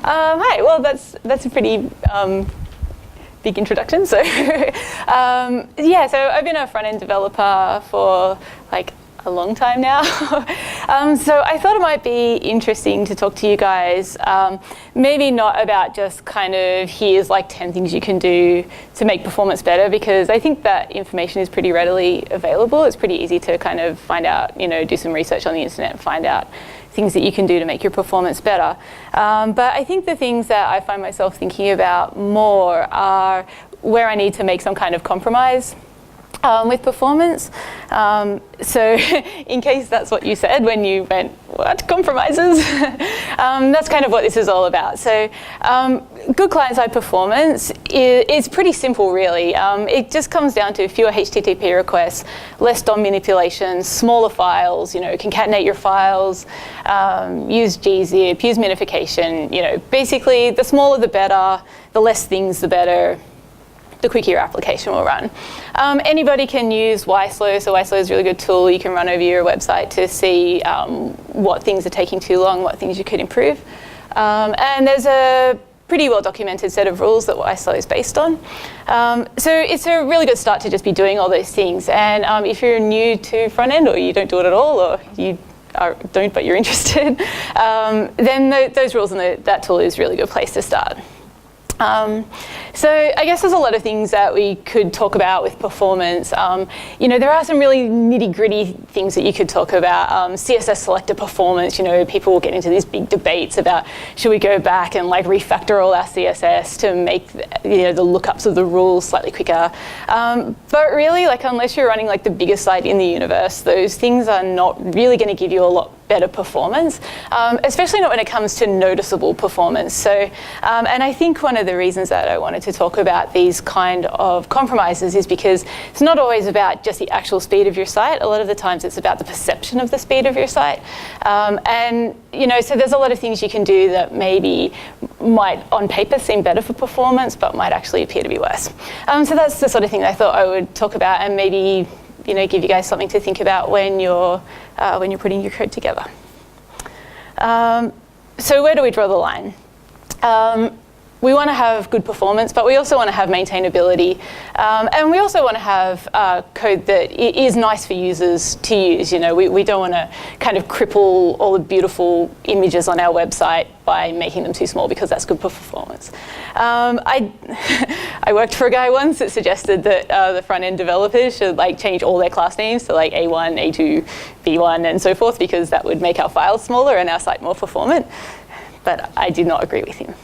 Hi. Well, that's a pretty big introduction. So, yeah. So I've been a front-end developer for like a long time now. So I thought it might be interesting to talk to you guys, maybe not about just kind of here's like 10 things you can do to make performance better, because I think that information is pretty readily available. It's pretty easy to kind of find out, do some research on the internet and find out things that you can do to make your performance better. But I think the things that I find myself thinking about more are where I need to make some kind of compromise with performance. So in case that's what you said when you went, what, compromises? That's kind of what this is all about. So good client-side performance is pretty simple, really. It just comes down to fewer HTTP requests, less DOM manipulations, smaller files, concatenate your files, use gzip, use minification. Basically, the smaller the better, the less things the better, the quicker your application will run. Anybody can use YSlow, so YSlow is a really good tool you can run over your website to see what things are taking too long, what things you could improve. And there's a pretty well-documented set of rules that YSlow is based on. So it's a really good start to just be doing all those things. And if you're new to front-end, or you don't do it at all, or you don't but you're interested, then those rules and that tool is a really good place to start. So I guess there's a lot of things that we could talk about with performance. There are some really nitty-gritty things that you could talk about. CSS selector performance, people will get into these big debates about should we go back and like refactor all our CSS to make the lookups of the rules slightly quicker. But really, unless you're running the biggest site in the universe, those things are not really going to give you a lot better performance, especially not when it comes to noticeable performance. So, and I think one of the reasons that I wanted to talk about these kind of compromises is because it's not always about just the actual speed of your site. A lot of the times it's about the perception of the speed of your site. And, so there's a lot of things you can do that maybe might on paper seem better for performance, but might actually appear to be worse. So that's the sort of thing that I thought I would talk about and maybe give you guys something to think about when you're putting your code together. So where do we draw the line? We want to have good performance, but we also want to have maintainability. And we also want to have code that is nice for users to use. We don't want to kind of cripple all the beautiful images on our website by making them too small, because that's good for performance. I worked for a guy once that suggested that the front-end developers should change all their class names to A1, A2, B1, and so forth, because that would make our files smaller and our site more performant. But I did not agree with him.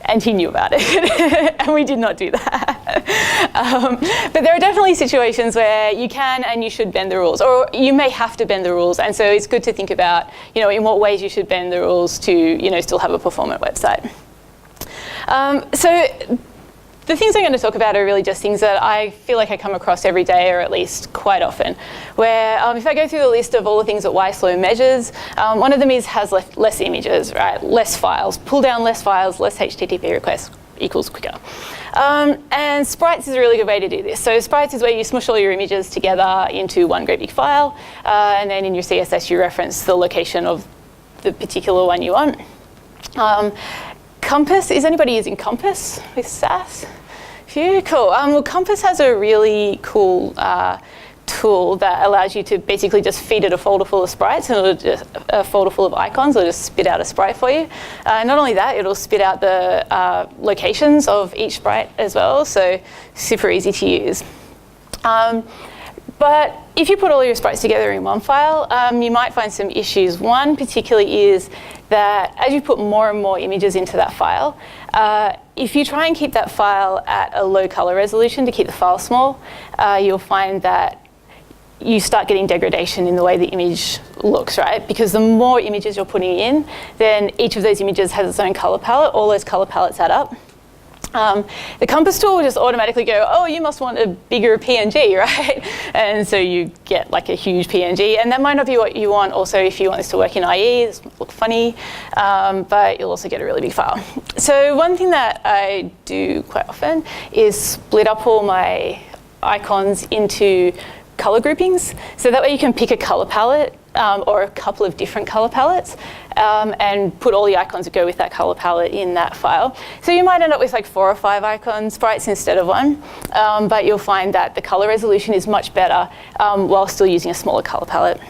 And he knew about it, and we did not do that. But there are definitely situations where you can and you should bend the rules, or you may have to bend the rules, and so it's good to think about, in what ways you should bend the rules to, still have a performant website. So the things I'm going to talk about are really just things that I feel like I come across every day, or at least quite often, where if I go through the list of all the things that YSlow measures, one of them is has less images, right? Less files. Pull down less files, less HTTP requests equals quicker. And sprites is a really good way to do this. So sprites is where you smush all your images together into one great big file, and then in your CSS you reference the location of the particular one you want. Compass, is anybody using Compass with Sass? Phew, cool. Well, Compass has a really cool tool that allows you to basically just feed it a folder full of sprites, and it'll just, a folder full of icons, it'll just spit out a sprite for you. Not only that, it'll spit out the locations of each sprite as well, so super easy to use. But if you put all your sprites together in one file, you might find some issues. One particularly is that as you put more and more images into that file, if you try and keep that file at a low color resolution to keep the file small, you'll find that you start getting degradation in the way the image looks, right? Because the more images you're putting in, then each of those images has its own color palette. All those color palettes add up. The Compass tool will just automatically go, oh, you must want a bigger PNG, right? And so you get a huge PNG, and that might not be what you want also if you want this to work in IE. This will look funny, but you'll also get a really big file. So one thing that I do quite often is split up all my icons into color groupings, so that way you can pick a color palette or a couple of different color palettes, and put all the icons that go with that color palette in that file. So you might end up with like 4 or 5 icon sprites instead of 1, but you'll find that the color resolution is much better while still using a smaller color palette.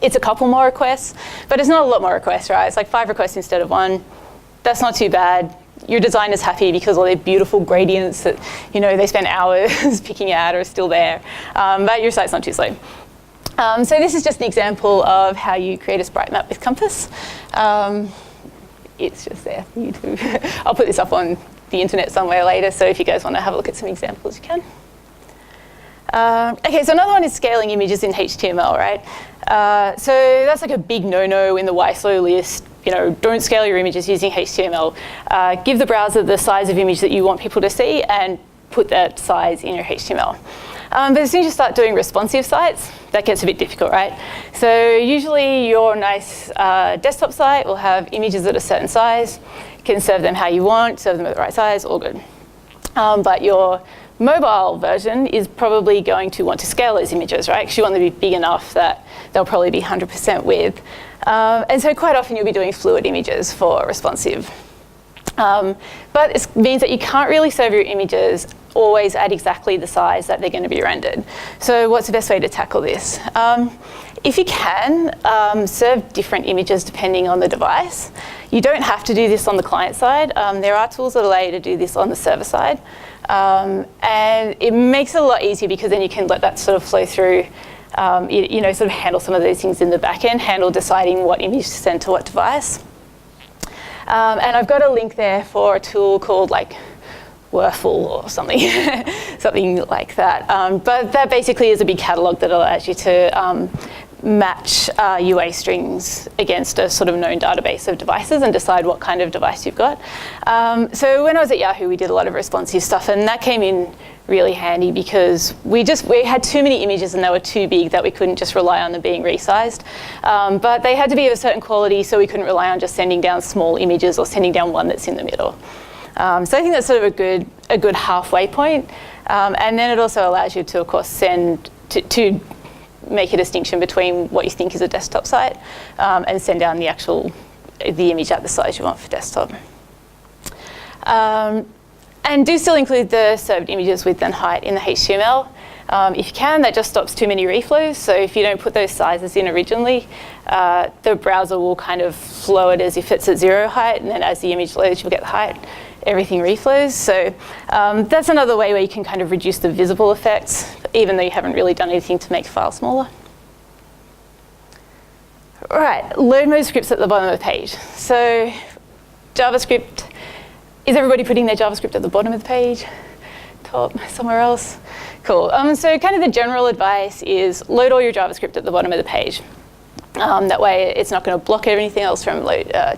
It's a couple more requests, but it's not a lot more requests, right? It's like 5 requests instead of 1. That's not too bad. Your designer's happy because all their beautiful gradients that, you know, they spend hours picking out are still there, but your site's not too slow. So this is just an example of how you create a sprite map with Compass. It's just there for you to. I'll put this up on the internet somewhere later, so if you guys want to have a look at some examples, you can. Okay, so another one is scaling images in HTML, right? So that's like a big no-no in the YSlow list. You know, don't scale your images using HTML. Give the browser the size of image that you want people to see and put that size in your HTML. But as soon as you start doing responsive sites, that gets a bit difficult, right? So usually your nice desktop site will have images at a certain size. You can serve them how you want, serve them at the right size, all good. But your mobile version is probably going to want to scale those images, right? Because you want them to be big enough that they'll probably be 100% width. And so quite often you'll be doing fluid images for responsive. But it means that you can't really serve your images always at exactly the size that they're going to be rendered. So what's the best way to tackle this? If you can, serve different images depending on the device. You don't have to do this on the client side. There are tools that allow you to do this on the server side. And it makes it a lot easier because then you can let that sort of flow through, you know, sort of handle some of those things in the back end, handle deciding what image to send to what device. And I've got a link there for a tool called like Wurful or something, something like that. But that basically is a big catalog that allows you to match UA strings against a sort of known database of devices and decide what kind of device you've got. So when I was at Yahoo, we did a lot of responsive stuff, and that came in really handy because we had too many images and they were too big that we couldn't just rely on them being resized. But they had to be of a certain quality, so we couldn't rely on just sending down small images or sending down one that's in the middle. So I think that's sort of a good halfway point. And then it also allows you to, of course, send to make a distinction between what you think is a desktop site and send down the image at the size you want for desktop. And do still include the served images width and height in the HTML. If you can, that just stops too many reflows. So if you don't put those sizes in originally, the browser will kind of flow it as if it's at 0 height, and then as the image loads, you'll get the height. Everything reflows. So that's another way where you can kind of reduce the visible effects, even though you haven't really done anything to make the file smaller. All right, load mode scripts at the bottom of the page. So JavaScript, is everybody putting their JavaScript at the bottom of the page? Top, somewhere else? Cool. So kind of the general advice is load all your JavaScript at the bottom of the page. That way it's not going to block anything else from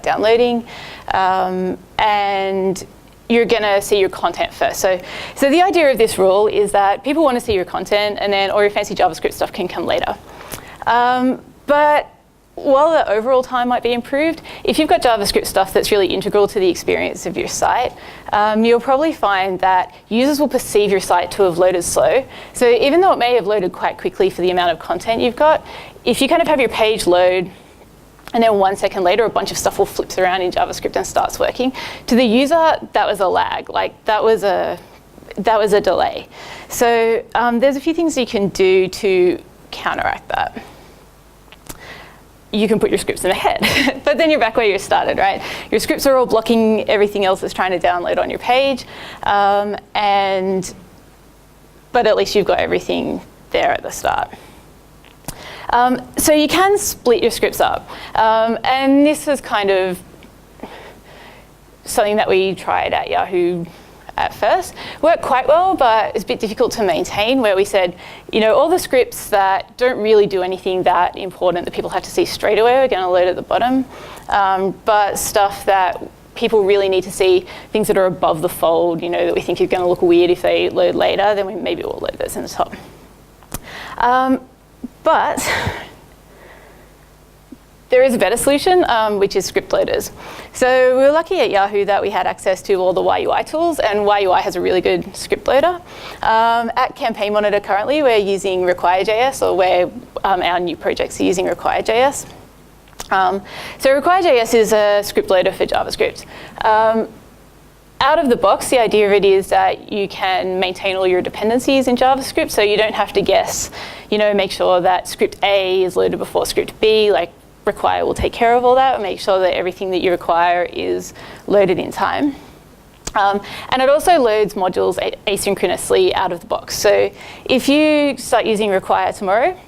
downloading. And you're going to see your content first. So the idea of this rule is that people want to see your content, and then all your fancy JavaScript stuff can come later. But while the overall time might be improved, if you've got JavaScript stuff that's really integral to the experience of your site, you'll probably find that users will perceive your site to have loaded slow. So even though it may have loaded quite quickly for the amount of content you've got, if you kind of have your page load and then 1 second later a bunch of stuff will flip around in JavaScript and starts working, to the user that was a lag, like that was a delay. So there's a few things you can do to counteract that. You can put your scripts in ahead, but then you're back where you started, right? Your scripts are all blocking everything else that's trying to download on your page, but at least you've got everything there at the start. So you can split your scripts up, and this was kind of something that we tried at Yahoo at first. Worked quite well, but it's a bit difficult to maintain, where we said, you know, all the scripts that don't really do anything that important that people have to see straight away, we're going to load at the bottom. But stuff that people really need to see, things that are above the fold, you know, that we think are going to look weird if they load later, then maybe we'll load those in the top. But there is a better solution, which is script loaders. So we were lucky at Yahoo that we had access to all the YUI tools, and YUI has a really good script loader. At Campaign Monitor currently, we're using Require.js, or where our new projects are using Require.js. So Require.js is a script loader for JavaScript. Out of the box, the idea of it is that you can maintain all your dependencies in JavaScript, so you don't have to guess, make sure that script A is loaded before script B, like Require will take care of all that, and make sure that everything that you require is loaded in time. And it also loads modules asynchronously out of the box. So if you start using Require tomorrow,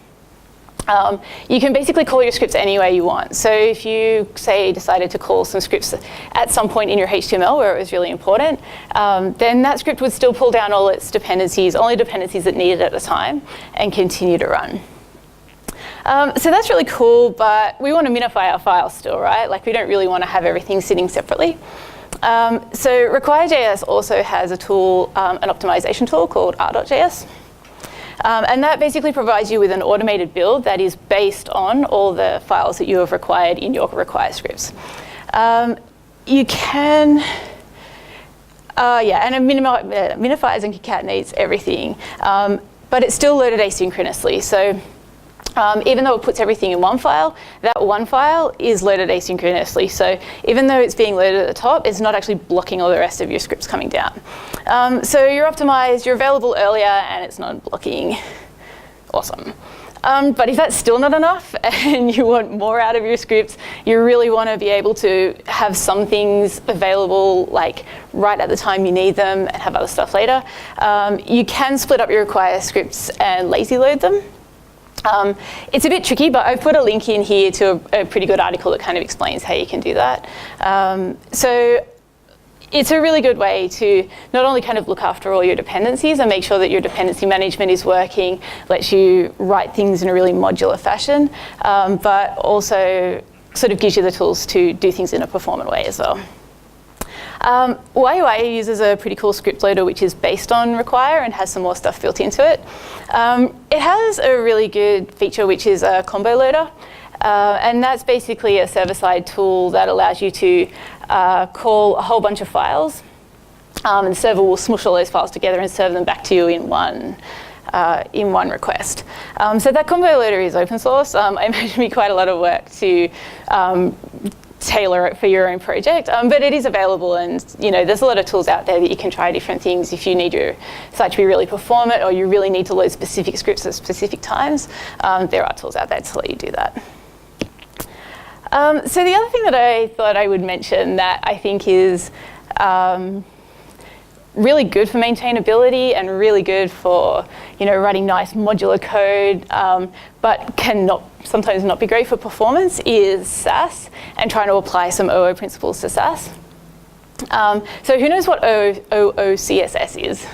you can basically call your scripts any way you want. So if you, say, decided to call some scripts at some point in your HTML where it was really important, then that script would still pull down all its dependencies, only dependencies it needed at a time, and continue to run. So that's really cool, but we want to minify our files still, right? Like, we don't really want to have everything sitting separately. So Require.js also has a tool, an optimization tool called r.js. And that basically provides you with an automated build that is based on all the files that you have required in your Require scripts. You can, and it minifies and concatenates everything, but it's still loaded asynchronously. So even though it puts everything in one file, that one file is loaded asynchronously. So even though it's being loaded at the top, it's not actually blocking all the rest of your scripts coming down. So you're optimized, you're available earlier, and it's not blocking. Awesome. But if that's still not enough and you want more out of your scripts, you really want to be able to have some things available like right at the time you need them and have other stuff later. You can split up your Require scripts and lazy load them. It's a bit tricky, but I've put a link in here to a pretty good article that kind of explains how you can do that. So it's a really good way to not only kind of look after all your dependencies and make sure that your dependency management is working, lets you write things in a really modular fashion, but also sort of gives you the tools to do things in a performant way as well. YUI uses a pretty cool script loader which is based on Require and has some more stuff built into it. It has a really good feature which is a combo loader, and that's basically a server-side tool that allows you to call a whole bunch of files, and the server will smush all those files together and serve them back to you in one request. So that combo loader is open source. I imagine it'd be quite a lot of work to tailor it for your own project, but it is available, and there's a lot of tools out there that you can try different things if you need your site to be really performant or you really need to load specific scripts at specific times. There are tools out there to let you do that. So the other thing that I thought I would mention that I think is really good for maintainability and really good for writing nice modular code, but can sometimes not be great for performance is Sass, and trying to apply some OO principles to Sass. So who knows what OOCSS is?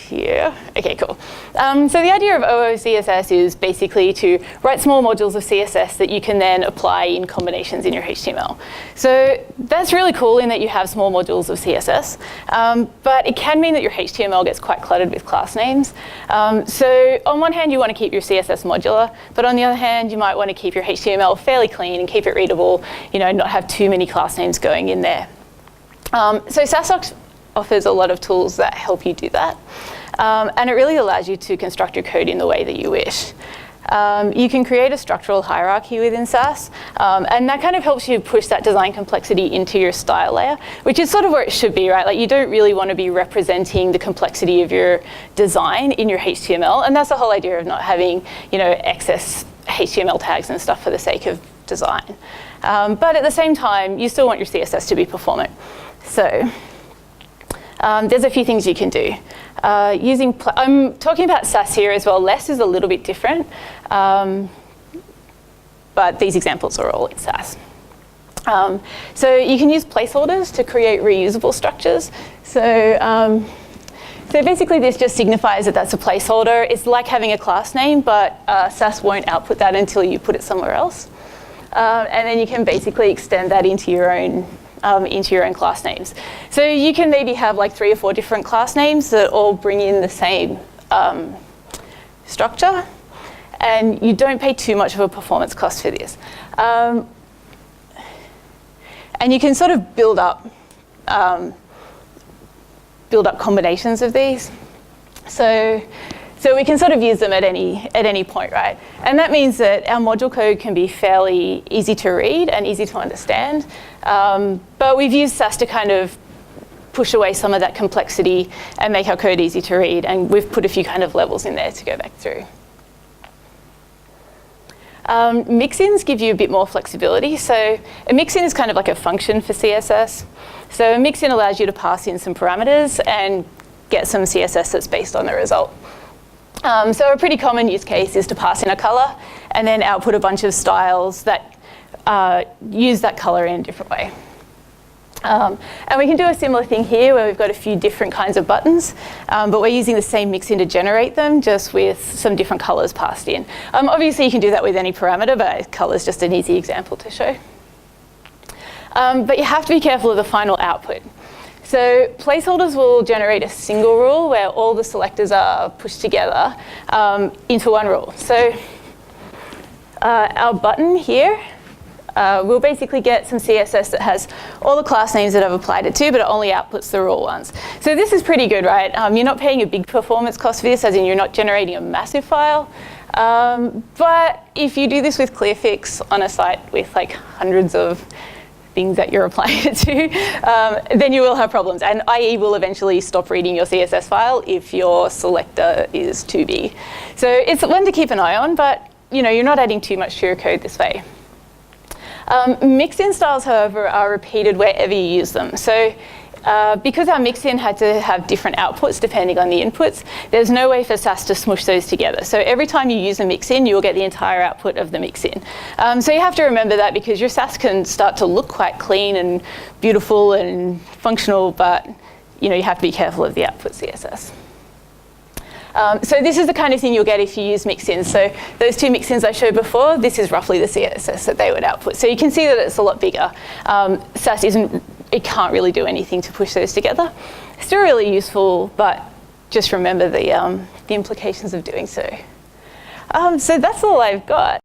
Here. Okay, cool. So the idea of OOCSS is basically to write small modules of CSS that you can then apply in combinations in your HTML. So that's really cool in that you have small modules of CSS, but it can mean that your HTML gets quite cluttered with class names. So on one hand, you want to keep your CSS modular, but on the other hand, you might want to keep your HTML fairly clean and keep it readable, not have too many class names going in there. So Sass offers a lot of tools that help you do that. And it really allows you to construct your code in the way that you wish. You can create a structural hierarchy within Sass, and that kind of helps you push that design complexity into your style layer, which is sort of where it should be, right? Like, you don't really want to be representing the complexity of your design in your HTML, and that's the whole idea of not having, excess HTML tags and stuff for the sake of design. But at the same time, you still want your CSS to be performant. So there's a few things you can do. I'm talking about Sass here as well. Less is a little bit different, but these examples are all in Sass. So you can use placeholders to create reusable structures. So basically this just signifies that that's a placeholder. It's like having a class name, but Sass won't output that until you put it somewhere else. And then you can basically extend that into your own class names. So you can maybe have like 3 or 4 different class names that all bring in the same structure. and you don't pay too much of a performance cost for this. And you can sort of build up combinations of these. So we can sort of use them at any point, right? And that means that our module code can be fairly easy to read and easy to understand. But we've used Sass to kind of push away some of that complexity and make our code easy to read. And we've put a few kind of levels in there to go back through. Mixins give you a bit more flexibility. So a mixin is kind of like a function for CSS. So a mixin allows you to pass in some parameters and get some CSS that's based on the result. So a pretty common use case is to pass in a color and then output a bunch of styles that use that color in a different way. And we can do a similar thing here where we've got a few different kinds of buttons, but we're using the same mixin to generate them, just with some different colors passed in. Obviously, you can do that with any parameter, but color is just an easy example to show. But you have to be careful of the final output. So placeholders will generate a single rule where all the selectors are pushed together into one rule. So our button here we'll basically get some CSS that has all the class names that I've applied it to, but it only outputs the rule ones. So this is pretty good, right? You're not paying a big performance cost for this, as in you're not generating a massive file. But if you do this with Clearfix on a site with like hundreds of things that you're applying it to, then you will have problems. And IE will eventually stop reading your CSS file if your selector is too big. So it's one to keep an eye on, but you're not adding too much to your code this way. Mixin styles, however, are repeated wherever you use them. So because our mixin had to have different outputs depending on the inputs, there's no way for Sass to smush those together. So every time you use a mixin, you'll get the entire output of the mixin. So you have to remember that, because your Sass can start to look quite clean and beautiful and functional, but you have to be careful of the output CSS. So this is the kind of thing you'll get if you use mixins. So those two mixins I showed before, this is roughly the CSS that they would output. So you can see that it's a lot bigger. Sass it can't really do anything to push those together. Still really useful, but just remember the implications of doing so. So that's all I've got.